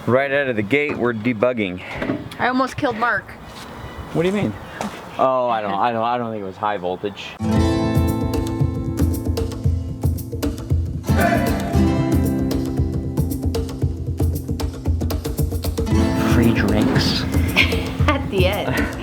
Right out of the gate, we're debugging. I almost killed Mark. What do you mean? Oh, I don't think it was high voltage. Free drinks. At the end.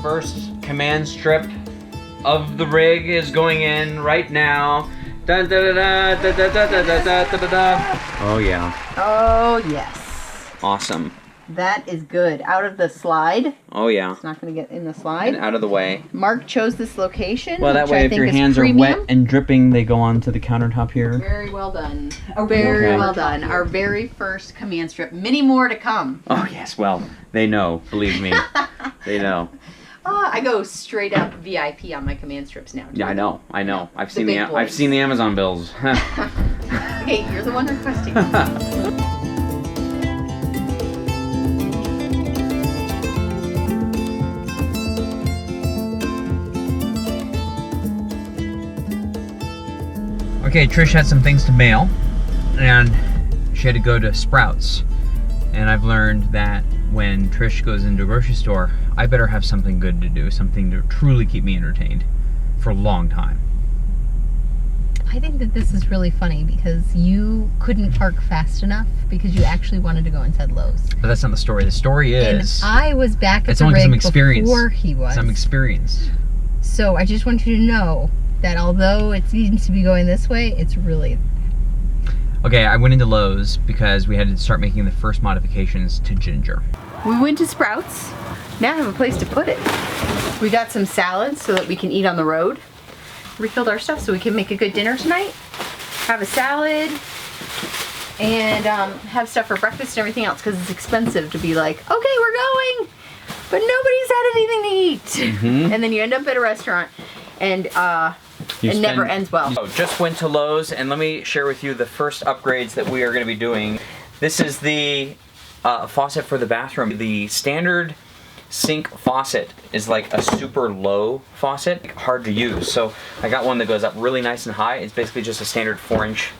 First command strip of the rig is going in right now. Da, da, da, da, da, da, da, da, da, da, da. Oh yeah. Oh yes. Awesome. That is good. Out of the slide. Oh yeah. It's not going to get in the slide. And out of the way. Mark chose this location. Well, that which way I if think your is hands are premium. wet and dripping, they go onto the countertop here. Very well done. Very well done. Our very first command strip. Many more to come. Oh yes, well, they know. Believe me. They know. I go straight up VIP on my command strips now. Yeah, I know. I've seen big I've boys. seen the Amazon bills. Okay, you're the one requesting. Okay, Trish had some things to mail, and she had to go to Sprouts. And I've learned that when Trish goes into a grocery store, I better have something good to do, something to truly keep me entertained for a long time. I think that this is really funny because you couldn't park fast enough because you actually wanted to go inside Lowe's. But that's not the story. The story is... And I was back at it's the only 'cause I'm rig experienced. before he was. I'm experienced. So I just want you to know that although it seems to be going this way, it's really... Okay, I went into Lowe's because we had to start making the first modifications to Ginger. We went to Sprouts. Now I have a place to put it. We got some salads so that we can eat on the road. Refilled our stuff so we can make a good dinner tonight. Have a salad and have stuff for breakfast and everything else because it's expensive to be like, okay, we're going, but nobody's had anything to eat. Mm-hmm. And then you end up at a restaurant and it never ends well. So just went to Lowe's, and let me share with you the first upgrades that we are going to be doing. This is the faucet for the bathroom. The standard sink faucet is like a super low faucet, hard to use. So I got one that goes up really nice and high. It's basically just a standard 4-inch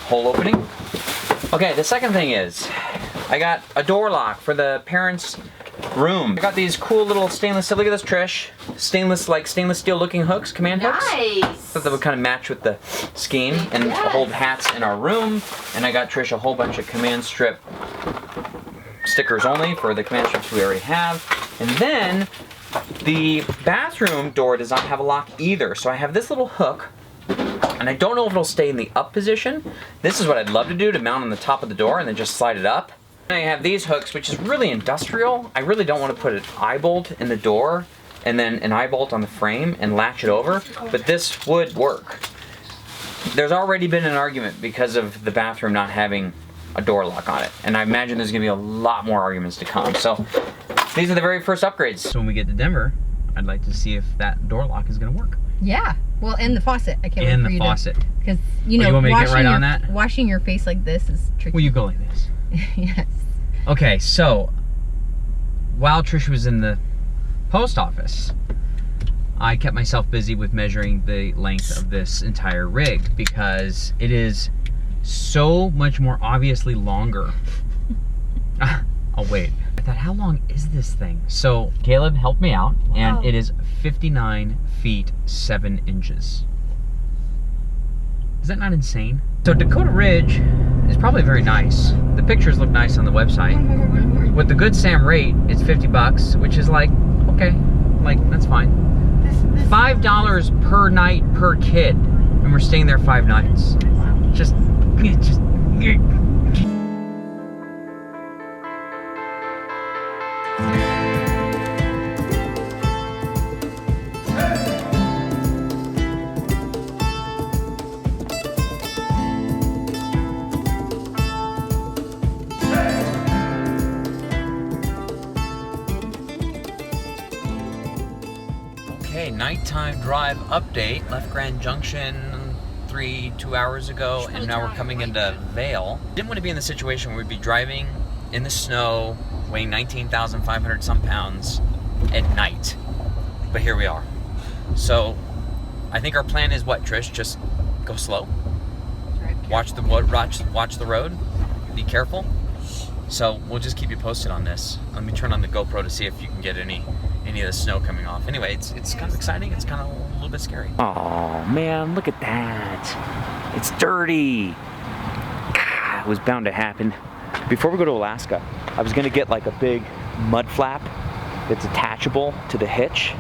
hole opening. Okay, the second thing is I got a door lock for the parents' room. I got these cool little stainless steel, look at this, Trish. Stainless steel looking hooks, command hooks. Nice. Thought that would kind of match with the scheme and hold hats in our room. And I got Trish a whole bunch of command strip stickers only for the command strips we already have. And then the bathroom door does not have a lock either. So I have this little hook, and I don't know if it'll stay in the up position. This is what I'd love to do, to mount on the top of the door and then just slide it up. And I have these hooks, which is really industrial. I really don't want to put an eye bolt in the door and then an eye bolt on the frame and latch it over, but this would work. There's already been an argument because of the bathroom not having a door lock on it, and I imagine there's gonna be a lot more arguments to come. So these are the very first upgrades. So when we get to Denver, I'd like to see if that door lock is gonna work. Yeah. Well, and the faucet. I can't wait And for the you faucet. Because, you know, you want me to get right on that? Washing your face like this is tricky. Will you go like this? Yes. Okay, so while Trish was in the post office, I kept myself busy with measuring the length of this entire rig because it is so much more obviously longer. Oh wait, I thought, how long is this thing? So Caleb helped me out, and it is 59 feet 7 inches. Is that not insane? So Dakota Ridge is probably very nice. The pictures look nice on the website. With the Good Sam rate, it's $50, which is like, okay, like that's fine. $5 per night per kid, and we're staying there 5 nights. Just. Okay, nighttime drive update. Left Grand Junction 2 hours ago, and now we're coming into Vail. Didn't want to be in the situation where we'd be driving in the snow, weighing 19,500 some pounds at night. But here we are. So I think our plan is what, Trish? Just go slow. Watch the road. Be careful. So we'll just keep you posted on this. Let me turn on the GoPro to see if you can get any of the snow coming off. Anyway, it's kind of exciting. It's kind of a little bit scary. Oh man, look at that. It's dirty. God, it was bound to happen. Before we go to Alaska, I was gonna get like a big mud flap that's attachable to the hitch,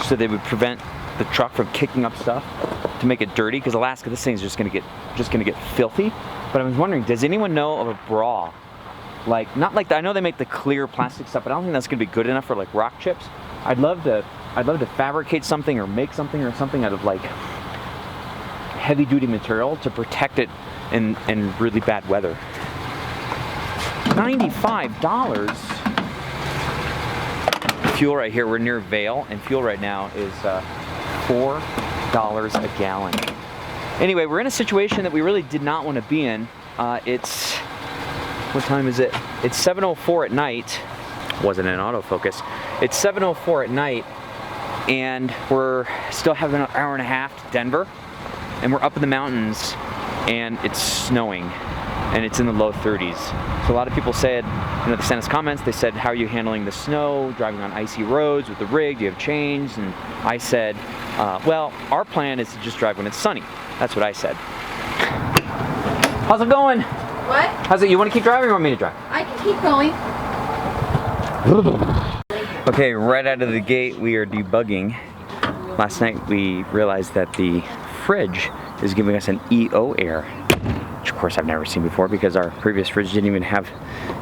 so they would prevent the truck from kicking up stuff to make it dirty. Because Alaska, this thing's just gonna get filthy. But I was wondering, does anyone know of a bra? Like, not like I know they make the clear plastic stuff, but I don't think that's gonna be good enough for like rock chips. I'd love to fabricate something or make something out of like heavy duty material to protect it in really bad weather. $95. Fuel right here, we're near Vail, and fuel right now is $4 a gallon. Anyway, we're in a situation that we really did not want to be in. What time is it? It's 7:04 at night. Wasn't in autofocus. It's 7:04 at night, and we're still having an hour and a half to Denver, and we're up in the mountains, and it's snowing, and it's in the low 30s. So a lot of people said, they sent us comments. They said, "How are you handling the snow? Driving on icy roads with the rig? Do you have chains?" And I said, "Well, our plan is to just drive when it's sunny." That's what I said. How's it going? What? How's it? You want to keep driving or you want me to drive? I can keep going. Okay, right out of the gate, we are debugging. Last night we realized that the fridge is giving us an EO air, which of course I've never seen before because our previous fridge didn't even have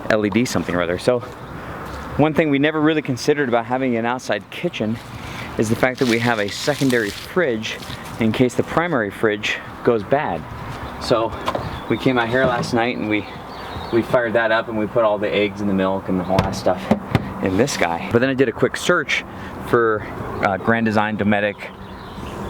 LED something or other. So one thing we never really considered about having an outside kitchen is the fact that we have a secondary fridge in case the primary fridge goes bad. So we came out here last night and we fired that up and we put all the eggs and the milk and the whole that stuff in this guy. But then I did a quick search for Grand Design Dometic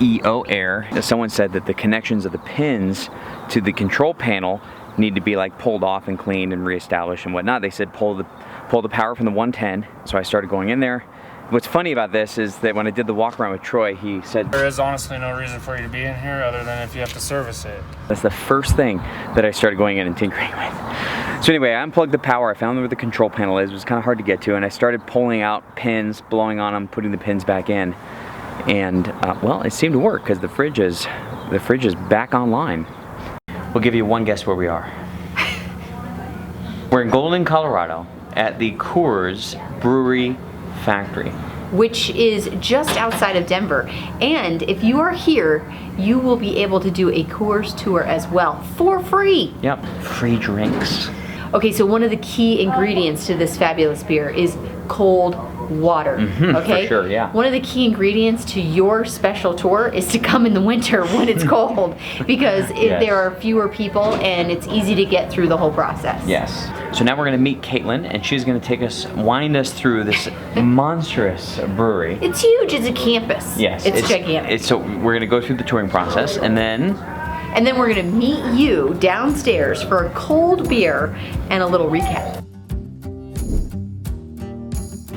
EO Air. Someone said that the connections of the pins to the control panel need to be like pulled off and cleaned and reestablished and whatnot. They said pull the power from the 110. So I started going in there. What's funny about this is that when I did the walk around with Troy, he said there is honestly no reason for you to be in here other than if you have to service it. That's the first thing that I started going in and tinkering with. So anyway, I unplugged the power. I found where the control panel is. It was kind of hard to get to, and I started pulling out pins, blowing on them, putting the pins back in, and well, it seemed to work because the fridge is back online. We'll give you one guess where we are. We're in Golden, Colorado, at the Coors Brewery Factory, which is just outside of Denver. And if you are here, you will be able to do a Coors tour as well for free. Yep, free drinks. Okay, so one of the key ingredients to this fabulous beer is cold water. Okay, for sure, yeah. One of the key ingredients to your special tour is to come in the winter when it's cold, because Yes. there are fewer people and it's easy to get through the whole process. Yes. So now we're gonna meet Caitlin, and she's gonna wind us through this monstrous brewery. It's huge. It's a campus. Yes, it's gigantic. So we're gonna go through the touring process, and then we're gonna meet you downstairs for a cold beer and a little recap.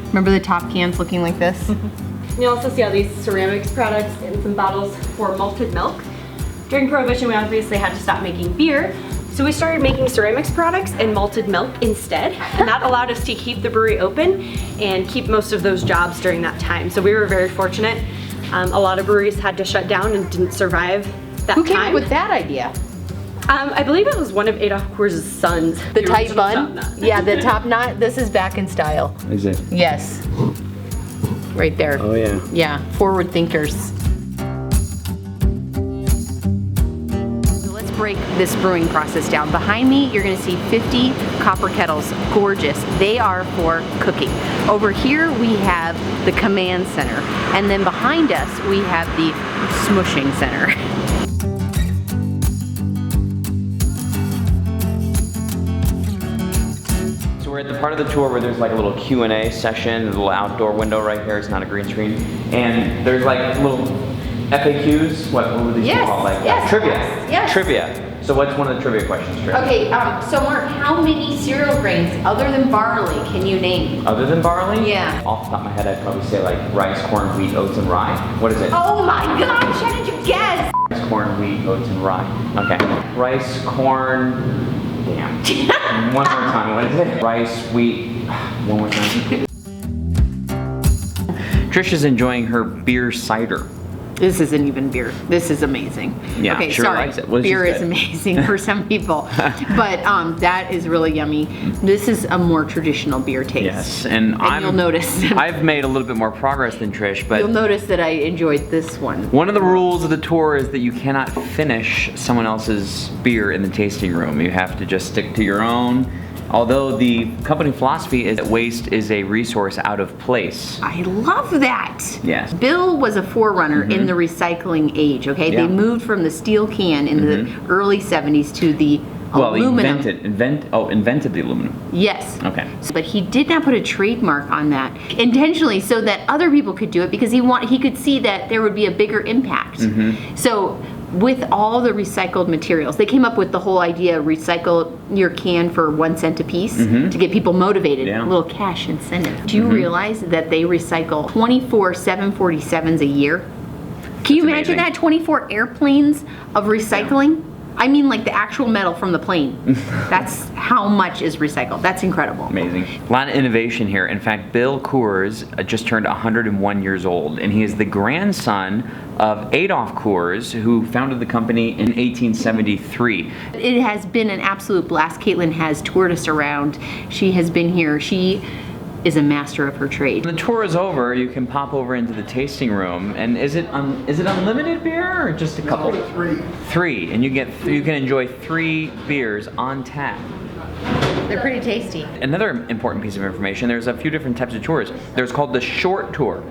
Remember the top cans looking like this? You also see all these ceramics products and some bottles for malted milk. During Prohibition, we obviously had to stop making beer, so we started making ceramics products and malted milk instead, and that allowed us to keep the brewery open and keep most of those jobs during that time. So we were very fortunate. A lot of breweries had to shut down and didn't survive that Who came time. up with that idea? I believe it was one of Adolf Coors' sons. The tight original bun? top knot. Yeah, the top knot. This is back in style. is it? Yes. Right there. Oh yeah. Yeah, forward thinkers. So let's break this brewing process down. Behind me, you're gonna see 50 copper kettles. Gorgeous. They are for cooking. Over here, we have the command center. And then behind us, we have the smushing center. So we're at the a part of the tour where there's like a little Q&A session, there's a little outdoor window right here, it's not a green screen, and there's like little FAQs, what would these be called? Like trivia. Yes. Trivia. So what's one of the trivia questions, Trish? Okay, so Mark, how many cereal grains other than barley can you name? Other than barley? Yeah. Off the top of my head, I'd probably say like rice, corn, wheat, oats, and rye. What is it? Oh my gosh, how did you guess? Rice, corn, wheat, oats, and rye. Okay. Rice, corn, damn. One more time, what is it? Rice, wheat, one more time. Trish is enjoying her beer cider. This isn't even beer. This is amazing. Yeah, okay, sure sorry. likes it. Well, beer she's is good. amazing for some people, but that is really yummy. This is a more traditional beer taste. Yes, and you'll notice. I've made a little bit more progress than Trish, but You'll notice that I enjoyed this one. one of the rules of the tour is that you cannot finish someone else's beer in the tasting room. You have to just stick to your own. Although the company philosophy is that waste is a resource out of place. I love that. Yes. Bill was a forerunner in the recycling age, okay? Yeah. They moved from the steel can in the early 70s to the aluminum. Invented the aluminum. Yes. Okay. But he did not put a trademark on that intentionally so that other people could do it because he could see that there would be a bigger impact. So with all the recycled materials, they came up with the whole idea: recycle your can for 1 cent a piece to get people motivated. Yeah. A little cash incentive. Do you realize that they recycle 24 747s a year? Can you imagine amazing. that? 24 airplanes of recycling? I mean, like the actual metal from the plane. That's how much is recycled. That's incredible. Amazing. A lot of innovation here. In fact, Bill Coors just turned 101 years old, and he is the grandson of Adolf Coors, who founded the company in 1873. It has been an absolute blast. Caitlin has toured us around. She has been here. She is a master of her trade. When the tour is over, you can pop over into the tasting room, and is it unlimited beer or just a couple? Three, and you can enjoy 3 beers on tap. They're pretty tasty. Another important piece of information: there's a few different types of tours. There's called the short tour,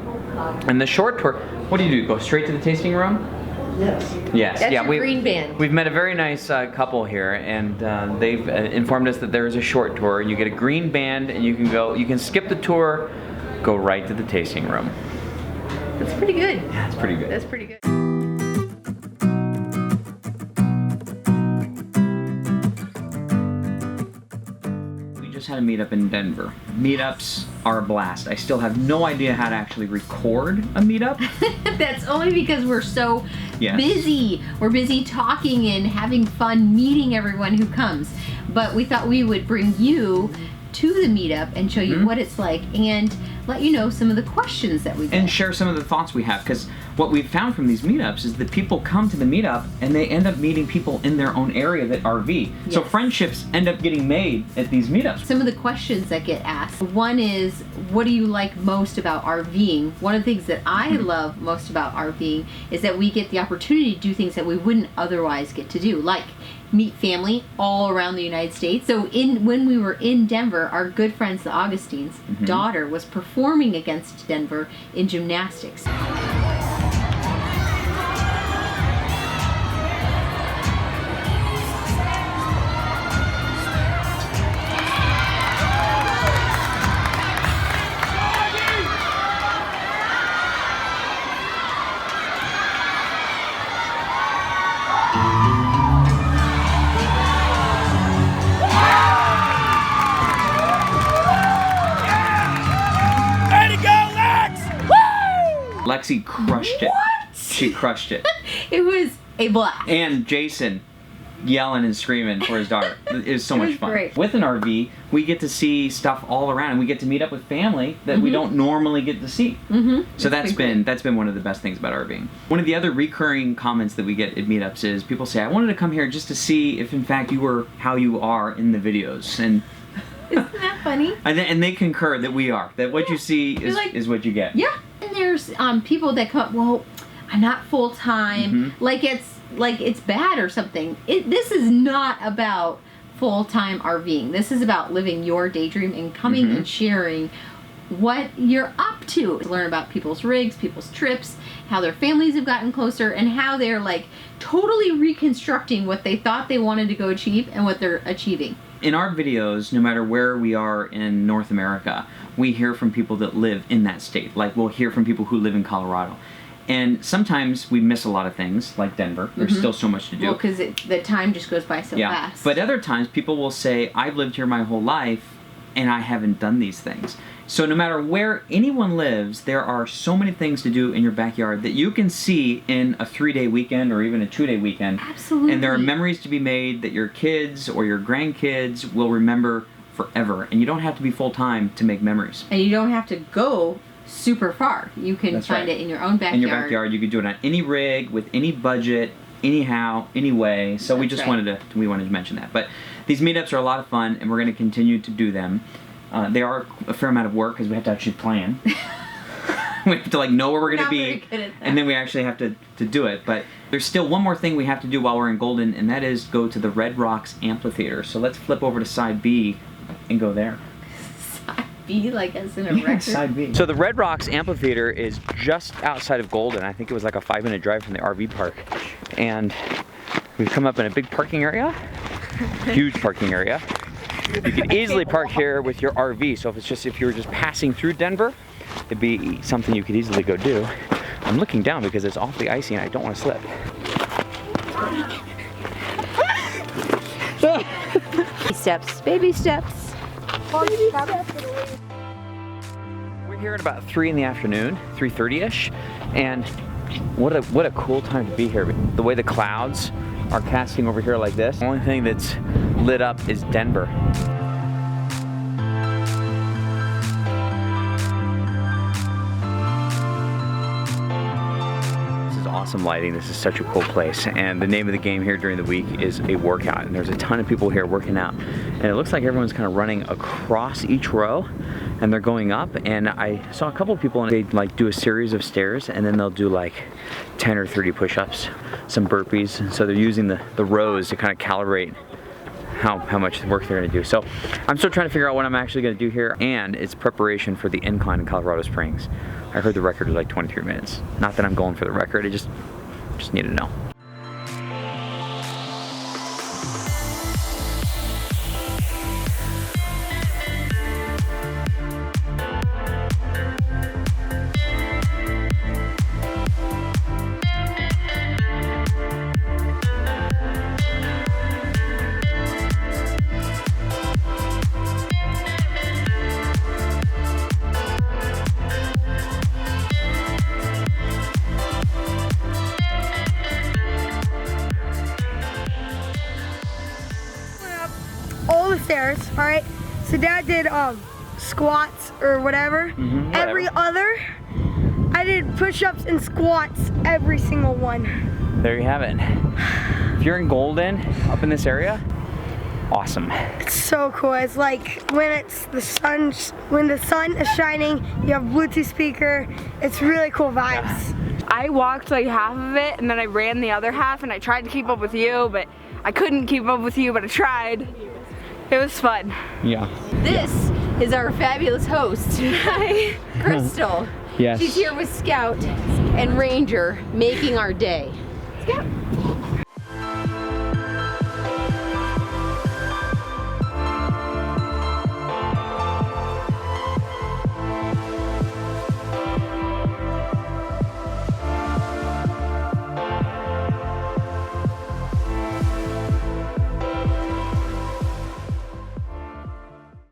and the short tour, what do? Go straight to the tasting room? Yes. That's yeah, your green band. We've met a very nice couple here, and they've informed us that there is a short tour, and you get a green band, and you can skip the tour, go right to the tasting room. That's pretty good. That's pretty good. That's pretty good. We just had a meetup in Denver. Meetups are a blast. I still have no idea how to actually record a meetup. That's only because we're so Yes. busy. We're busy talking and having fun meeting everyone who comes. But we thought we would bring you to the meetup and show you what it's like and let you know some of the questions that we get. And share some of the thoughts we have, because what we've found from these meetups is that people come to the meetup and they end up meeting people in their own area that RV. So Yes. friendships end up getting made at these meetups. Some of the questions that get asked. One is, what do you like most about RVing? One of the things that I love most about RVing is that we get the opportunity to do things that we wouldn't otherwise get to do, like meet family all around the United States. So when we were in Denver, our good friends, the Augustines' daughter was performing against Denver in gymnastics. Lexi crushed it. She crushed it. It was a blast. And Jason yelling and screaming for his daughter. It was so much fun. great. With an RV, we get to see stuff all around, and we get to meet up with family that we don't normally get to see. So that's been one of the best things about RVing. One of the other recurring comments that we get at meetups is people say, "I wanted to come here just to see if in fact you were how you are in the videos." And Isn't that funny? and they concur that we are. That what you see is what you get. Yeah. And there's people that come, well, I'm not full time, like it's bad or something. This is not about full-time RVing. This is about living your daydream and coming and sharing what you're up to. Learn about people's rigs, people's trips, how their families have gotten closer, and how they're like totally reconstructing what they thought they wanted to go achieve and what they're achieving. in our videos, no matter where we are in North America, we hear from people that live in that state. Like we'll hear from people who live in Colorado. And sometimes we miss a lot of things, like Denver. There's still so much to do. Well, because the time just goes by so fast. But other times people will say, I've lived here my whole life and I haven't done these things. So no matter where anyone lives, there are so many things to do in your backyard that you can see in a 3-day weekend or even a 2-day weekend. Absolutely. And there are memories to be made that your kids or your grandkids will remember forever. And you don't have to be full-time to make memories. And you don't have to go super far. You can find it in your own backyard. In your backyard. You can do it on any rig, with any budget, anyhow, anyway. So we wanted to mention that. But these meetups are a lot of fun, and we're going to continue to do them. They are a fair amount of work because we have to actually plan. We have to like know where we're going to be, and then we actually have to do it. But there's still one more thing we have to do while we're in Golden, and that is go to the Red Rocks Amphitheater. So let's flip over to side B and go there. Side B, like as in a record? Side B. So the Red Rocks Amphitheater is just outside of Golden. I think it was like a 5-minute drive from the RV park. And we've come up in a big parking area, huge parking area. You could easily park here with your RV. So if you were just passing through Denver, it'd be something you could easily go do. I'm looking down because it's awfully icy and I don't want to slip. Baby steps. Baby steps. We're here at about 3 in the afternoon, 3:30ish, and what a cool time to be here. The way the clouds are casting over here like this. The only thing that's lit up is Denver. This is awesome lighting. This is such a cool place. And the name of the game here during the week is a workout. And there's a ton of people here working out. And it looks like everyone's kind of running across each row and they're going up. And I saw a couple of people and they like do a series of stairs and then they'll do like 10 or 30 push-ups, some burpees. And so they're using the rows to kind of calibrate how much work they're gonna do. So I'm still trying to figure out what I'm actually gonna do here, and it's preparation for the incline in Colorado Springs. I heard the record was like 23 minutes. Not that I'm going for the record, I just need to know. All the stairs, all right? So Dad did squats or whatever. Every other, I did push-ups and squats, every single one. There you have it. If you're in Golden, up in this area, awesome. It's so cool. It's like when the sun is shining, you have Bluetooth speaker. It's really cool vibes. I walked like half of it and then I ran the other half and I tried to keep up with you, but I couldn't keep up with you, but I tried. It was fun. Yeah. This is our fabulous host, Crystal. Yes. She's here with Scout and Ranger making our day. Scout.